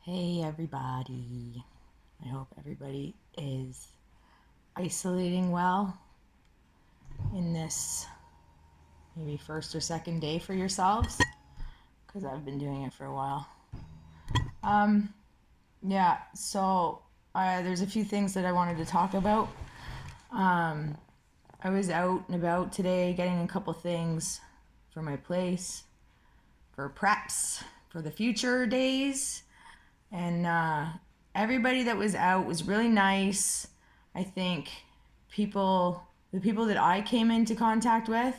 Hey everybody. I hope everybody is isolating well in this maybe first or second day for yourselves because I've been doing it for a while. Um yeah, so there's a few things that I wanted to talk about. I was out and about today getting a couple things for my place, for preps, for the future days. And everybody that was out was really nice. I think the people that I came into contact with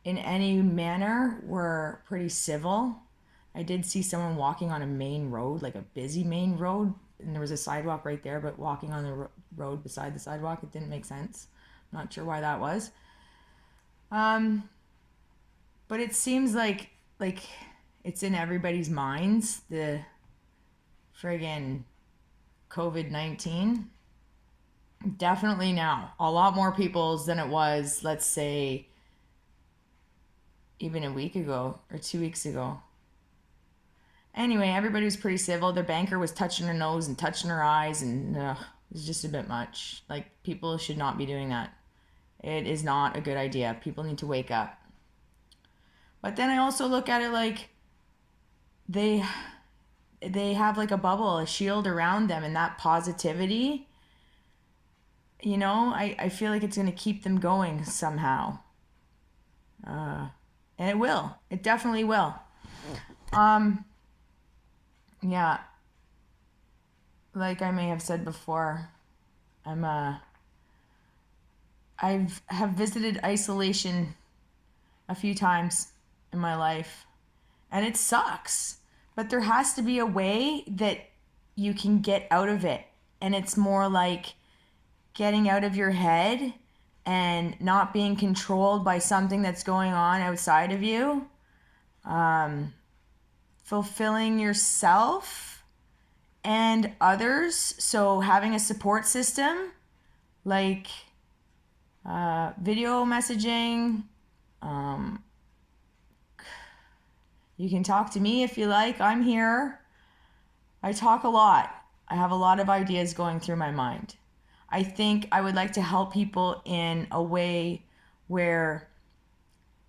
in any manner were pretty civil. I did see someone walking on a main road, like a busy main road, and there was a sidewalk right there, but walking on the road beside the sidewalk, it didn't make sense. Not sure why that was. But it seems like it's in everybody's minds, the friggin' COVID-19. Definitely now. A lot more people's than it was, let's say, even a week ago or 2 weeks ago. Anyway, everybody was pretty civil. Their banker was touching her nose and touching her eyes, and it was just a bit much. Like, people should not be doing that. It is not a good idea. People need to wake up. But then I also look at it like they have like a bubble, a shield around them, and that positivity, I feel like it's going to keep them going somehow. And it will. It definitely will. Yeah. Like I may have said before, I have visited isolation a few times in my life, and it sucks. But there has to be a way that you can get out of it. And it's more like getting out of your head and not being controlled by something that's going on outside of you. Fulfilling yourself and others. So having a support system like video messaging. You can talk to me if you like. I'm here. I talk a lot. I have a lot of ideas going through my mind. I think I would like to help people in a way where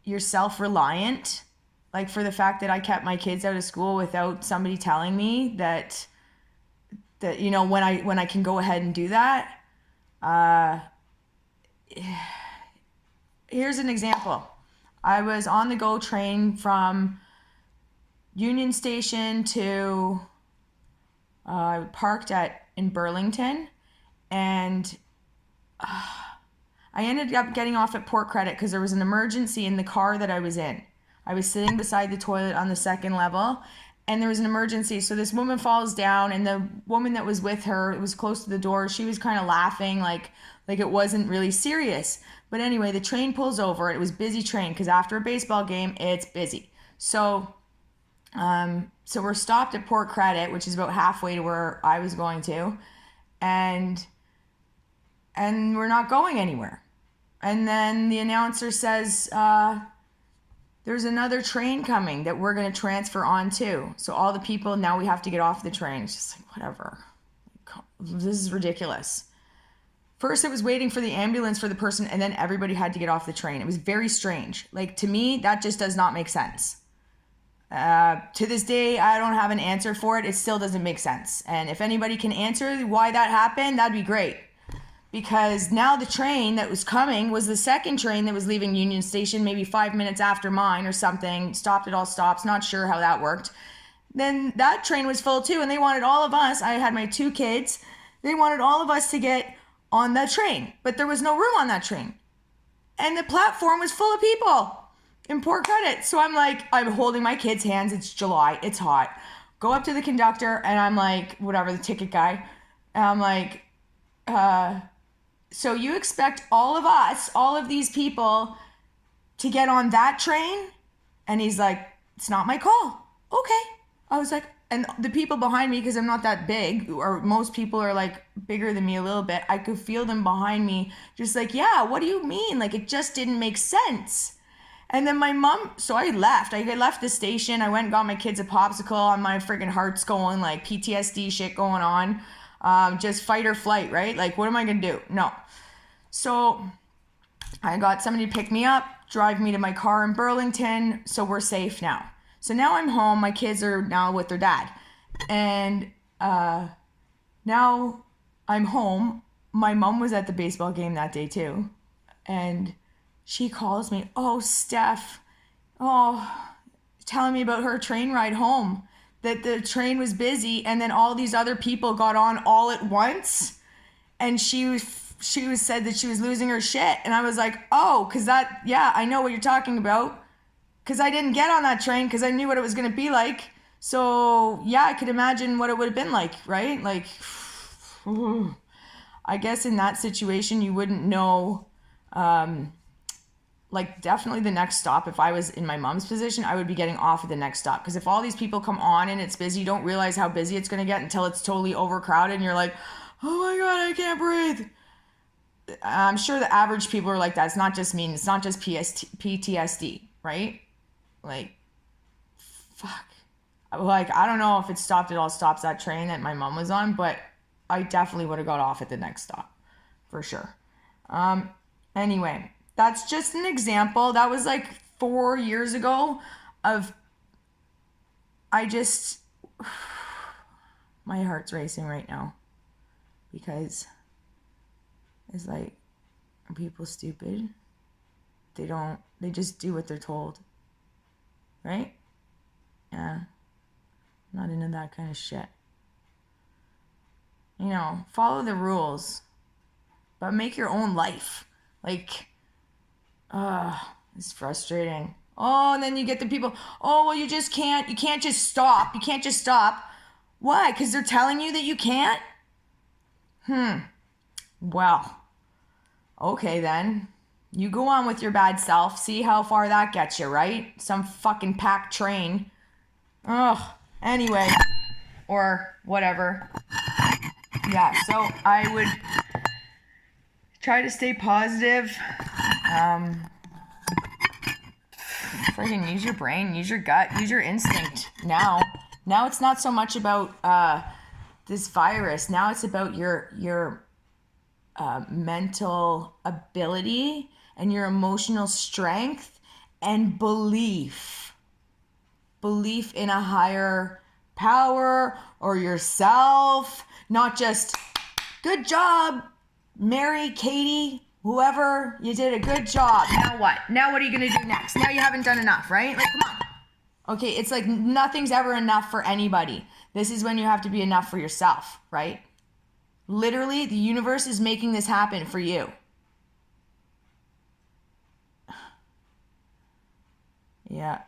you're self-reliant. Like, for the fact that I kept my kids out of school without somebody telling me that when I can go ahead and do that. Here's an example. I was on the GO train from Union Station to I parked in Burlington, and I ended up getting off at Port Credit because there was an emergency in the car that I was in. I was sitting beside the toilet on the second level, and there was an emergency. So this woman falls down, and the woman that was with her, it was close to the door, she was kind of laughing like it wasn't really serious. But anyway, the train pulls over. It was busy train because after a baseball game, it's busy. So we're stopped at Port Credit, which is about halfway to where I was going to, and we're not going anywhere. And then the announcer says, there's another train coming that we're going to transfer on to. So all the people, now we have to get off the train. It's just like, whatever. This is ridiculous. First, it was waiting for the ambulance for the person, and then everybody had to get off the train. It was very strange. Like, to me, that just does not make sense. To this day, I don't have an answer for it. It still doesn't make sense. And if anybody can answer why that happened, that'd be great. Because now the train that was coming was the second train that was leaving Union Station maybe 5 minutes after mine or something. Stopped at all stops. Not sure how that worked. Then that train was full too, and they wanted all of us. I had my 2 kids. They wanted all of us to get on the train, but there was no room on that train. And the platform was full of people in Port Credit. So I'm like, I'm holding my kids' hands. It's July. It's hot. Go up to the conductor, and I'm like, whatever, the ticket guy. And I'm like, so you expect all of us, all of these people, to get on that train? And he's like, it's not my call. Okay. I was like, and the people behind me, because I'm not that big, or most people are like bigger than me a little bit, I could feel them behind me just like, yeah, what do you mean? Like, it just didn't make sense. And then my mom, so I left. I left the station. I went and got my kids a popsicle, and my friggin' heart's going, like PTSD shit going on. Just fight or flight, right? Like, what am I gonna do? No. So I got somebody to pick me up, drive me to my car in Burlington, so we're safe now. So now I'm home. My kids are now with their dad. And now I'm home. My mom was at the baseball game that day too. And she calls me, oh, Steph, telling me about her train ride home, that the train was busy and then all these other people got on all at once. And she said that she was losing her shit. And I was like, oh, because I know what you're talking about. Because I didn't get on that train because I knew what it was going to be like. So, yeah, I could imagine what it would have been like, right? Like, I guess in that situation, you wouldn't know. Like, definitely the next stop, if I was in my mom's position, I would be getting off at the next stop. Because if all these people come on and it's busy, you don't realize how busy it's going to get until it's totally overcrowded. And you're like, oh my God, I can't breathe. I'm sure the average people are like that. It's not just me. It's not just PTSD, right? Like, fuck. Like, I don't know if it stopped at all stops that train that my mom was on, but I definitely would have got off at the next stop for sure. Anyway, that's just an example. That was like 4 years ago of, my heart's racing right now because it's like, are people stupid? They just do what they're told, right? Yeah. Not into that kind of shit. Follow the rules, but make your own life. Like, it's frustrating. Oh, and then you get the people, oh, well, you can't just stop. You can't just stop. Why? Because they're telling you that you can't? Well, okay then. You go on with your bad self. See how far that gets you, right? Some fucking packed train. Ugh. Anyway, or whatever. Yeah, so I would try to stay positive. Friggin' use your brain, use your gut, use your instinct. Now it's not so much about this virus. Now it's about your mental ability and your emotional strength and belief in a higher power or yourself. Not just, good job, Mary, Katie, whoever, you did a good job. Now what? Now what are you going to do next? Now you haven't done enough, right? Like, come on. Okay, it's like nothing's ever enough for anybody. This is when you have to be enough for yourself, right? Literally, the universe is making this happen for you. Yeah,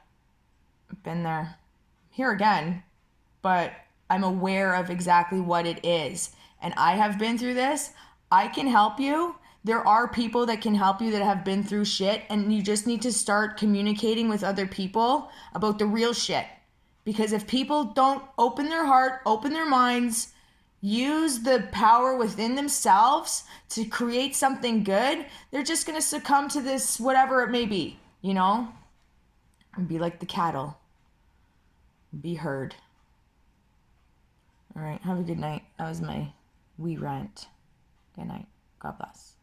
been there. Here again, but I'm aware of exactly what it is. And I have been through this. I can help you. There are people that can help you that have been through shit, and you just need to start communicating with other people about the real shit. Because if people don't open their heart, open their minds, use the power within themselves to create something good, they're just going to succumb to this, whatever it may be, and be like the cattle. Be heard. All right, have a good night. That was my wee rant. Good night. God bless.